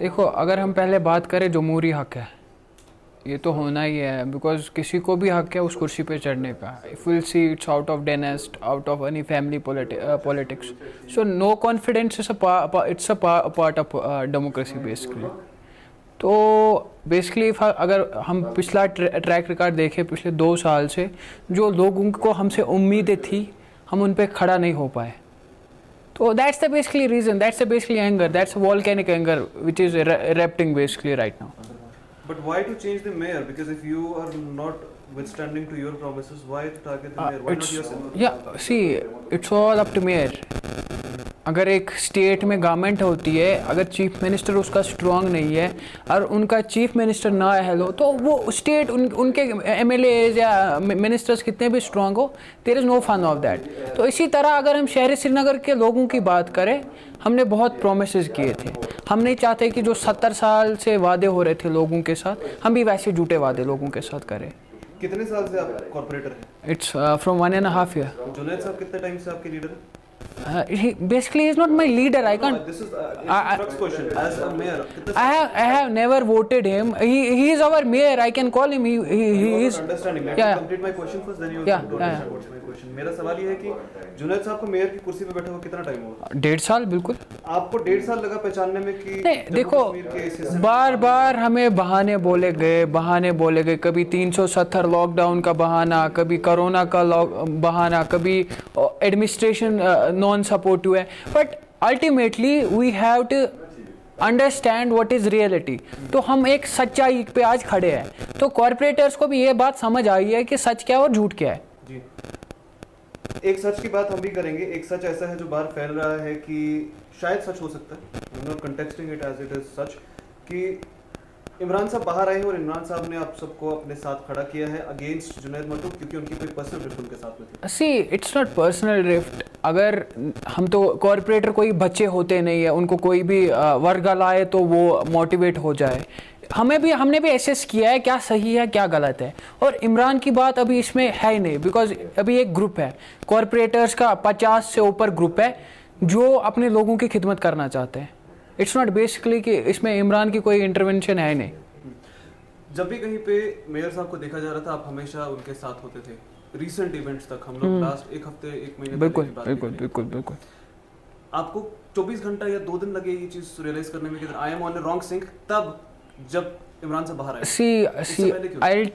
دیکھو اگر ہم پہلے بات کریں جمہوری حق ہے یہ تو ہونا ہی ہے بیکاز کسی کو بھی حق ہے اس کرسی پہ چڑھنے کا. If we see it's out of dynast out of any family politics so no confidence it's a part of democracy basically. تو بیسکلی اگر ہم پچھلا ٹریک ریکارڈ دیکھیں پچھلے 2 سال سے جو لوگوں کو ہم سے امیدیں تھی ہم ان پہ کھڑا نہیں ہو پائے. تو that's the basically reason, that's the basically anger, that's volcanic anger which is erupting basically right now. But why to change the mayor? Because if you are not withstanding to your promises, why to target the mayor? Why not yourself? Yeah, see, it's all up to mayor. اگر ایک state میں government ہوتی ہے, اگر chief minister اس کا strong نہیں ہے اور ان کا چیف منسٹر نہ اہل ہو تو وہ اسٹیٹ ان کے ایم ایل ایز یا منسٹرز کتنے بھی اسٹرانگ ہو there is no fun of that. تو اسی طرح اگر ہم شہر سری نگر کے لوگوں کی بات کریں, ہم نے بہت پرومسز کیے تھے. ہم نہیں چاہتے کہ جو 70 سال سے وعدے ہو رہے تھے لوگوں کے ساتھ ہم بھی ویسے جھوٹے وعدے لوگوں کے ساتھ کریں. کتنے سال سے آپ کارپوریٹر ہیں؟ It's from 1.5 year. جنید صاحب کتنے ٹائم سے آپ کے لیڈر ہیں؟ Basically he is not my leader. I can't. This is next question. As a mayor, I have never voted him. He is our mayor. I can call him. He is. Understanding. Let me complete my question first. Then you will understand what's my question. میرا سوال یہ ہے کہ جنید صاحب کو mayor کی کرسی پہ بیٹھے ہوئے کتنا ٹائم ہوا؟ 1.5 سال. بالکل. آپ کو 1.5 سال لگا پہچاننے میں کہ نہیں دیکھو بار بار ہمیں بہانے بولے گئے کبھی 370 لاک ڈاؤن کا بہانہ, کبھی کرونا کا بہانہ, کبھی ایڈمنسٹریشن نان سپورٹو ہے. But ultimately we have to understand what is reality. تو ہم ایک سچائی پہ آج کھڑے ہیں. تو کارپوریٹرس کو بھی یہ بات سمجھ آئی ہے کہ سچ کیا ہے اور جھوٹ کیا ہے. جی ایک سچ کی بات ہم بھی کریں گے. ایک سچ ایسا ہے جو باہر پھیل رہا ہے کہ شاید سچ ہو سکتا ہے, I'm not contesting it as it is such, کہ عمران صاحب باہر آئے ہیں اور عمران صاحب نے آپ سب کو اپنے ساتھ کھڑا کیا ہے اگینسٹ جنید مٹو کیونکہ ان کی کوئی پرسنل رفٹ ان کے ساتھ میں تھی. سی اٹس ناٹ پرسنل رفٹ. اگر ہم تو کارپوریٹر کوئی بچے ہوتے نہیں ہیں, ان کو کوئی بھی ورگا لائے تو وہ موٹیویٹ ہو جائے. ہم نے بھی ایسیس کیا ہے کیا صحیح ہے کیا غلط ہے, اور عمران کی بات ابھی اس میں ہے ہی نہیں بیکاز ابھی ایک گروپ ہے کارپوریٹرس کا 50 سے اوپر گروپ ہے جو اپنے لوگوں کی خدمت کرنا چاہتے ہیں. اٹس ناٹ بیسکلی کہ اس میں عمران کی کوئی انٹرونشن ہے نہیں. جب بھی کہیں پہ میئر صاحب کو دیکھا جا رہا تھا آپ ہمیشہ ان کے ساتھ ہوتے تھے ریسنٹ ایونٹس تک. ہم لوگ لاسٹ ایک ہفتے ایک مہینے بالکل آپ کو 24 گھنٹہ یا 2 دن لگے یہ چیز ریئلائز کرنے میں کہ I am on a wrong sync تب جب عمران صاحب باہر آئے؟ See, I'll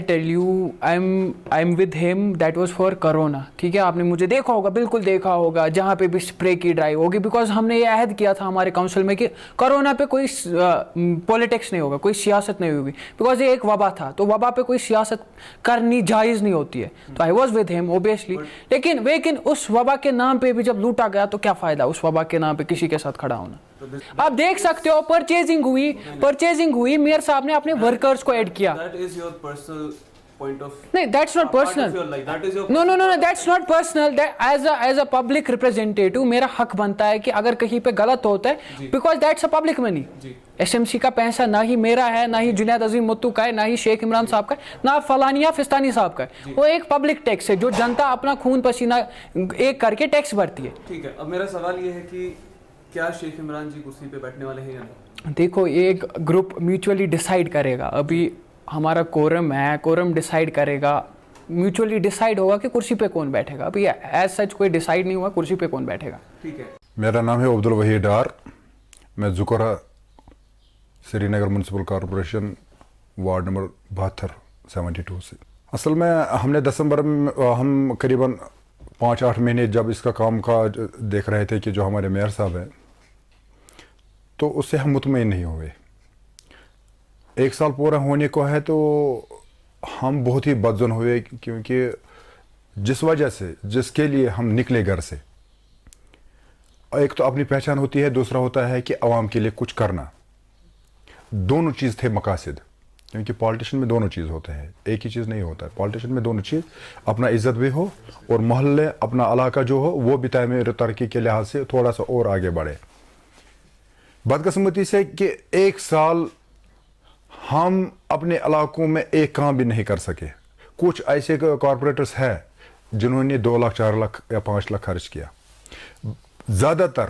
tell you, I'm with him. That was for Corona. ٹھیک ہے, آپ نے مجھے دیکھا ہوگا, بالکل دیکھا ہوگا, جہاں پہ بھی اسپرے کی ڈرائیو ہوگی بیکاز ہم نے یہ عہد کیا تھا ہمارے کاؤنسل میں کہ کرونا پہ کوئی پولیٹکس نہیں ہوگا, کوئی سیاست نہیں ہوگی بیکاز یہ ایک وبا تھا. تو وبا پہ کوئی سیاست کرنی جائز نہیں ہوتی ہے. تو I was with him obviously. لیکن اس وبا کے نام پہ بھی جب لوٹا گیا تو کیا فائدہ اس وبا کے نام پہ کسی کے ساتھ کھڑا ہونا. آپ دیکھ سکتے ہو پرچیزنگ ہوئی میئر صاحب نے اپنے ورکرز کو ایڈ کیا. نہیں that's not personal. No that's not personal. As a public representative میرا حق بنتا ہے کہ اگر کہیں پہ غلط ہوتا ہے because that's a public money. S M C کا پیسہ نہ ہی میرا ہے, نہ ہی جنید عظیم متو کا ہے, نہ ہی شیخ عمران صاحب کا ہے, نہ فلانیہ فستانی صاحب کا ہے. وہ ایک پبلک ٹیکس ہے جو جنتا اپنا خون پسینہ ایک کر کے ٹیکس بھرتی ہے. ٹھیک ہے, اب میرا سوال یہ ہے کہ کیا شیخ عمران جی کرسی پہ بیٹھنے والے ہیں یا نہیں؟ دیکھو یہ ایک گروپ میوچولی ڈیسائیڈ کرے گا. ابھی ہمارا کورم ہے, کورم ڈیسائیڈ کرے گا, میوچولی ڈیسائیڈ ہوگا کہ کرسی پہ کون بیٹھے گا. ابھی ایز سچ کوئی ڈیسائیڈ نہیں ہوا کرسی پہ کون بیٹھے گا. ٹھیک ہے, میرا نام ہے عبدالوحید ڈار, میں ذکرہ Srinagar municipal corporation ward number 72 سے. اصل میں ہم نے دسمبر میں ہم قریباً 5-8 مہینے جب اس کا کام کاج دیکھ رہے تھے کہ جو ہمارے میئر صاحب ہیں تو اس سے ہم مطمئن نہیں ہوئے. 1 سال پورا ہونے کو ہے تو ہم بہت ہی بدظن ہوئے کیونکہ جس وجہ سے جس کے لیے ہم نکلے گھر سے, ایک تو اپنی پہچان ہوتی ہے, دوسرا ہوتا ہے کہ عوام کے لیے کچھ کرنا. دونوں چیز تھے مقاصد, کیونکہ پالیٹیشن میں دونوں چیز ہوتے ہیں, ایک ہی چیز نہیں ہوتا ہے پالیٹیشن میں. دونوں چیز, اپنا عزت بھی ہو اور محلے اپنا علاقہ جو ہو وہ بھی تعمیر ترقی کے لحاظ سے تھوڑا سا اور آگے بڑھے. بدقسمتی سے کہ 1 سال ہم اپنے علاقوں میں ایک کام بھی نہیں کر سکے. کچھ ایسے کارپوریٹرز ہیں جنہوں نے 2 لاکھ 4 لاکھ یا 5 لاکھ خرچ کیا. زیادہ تر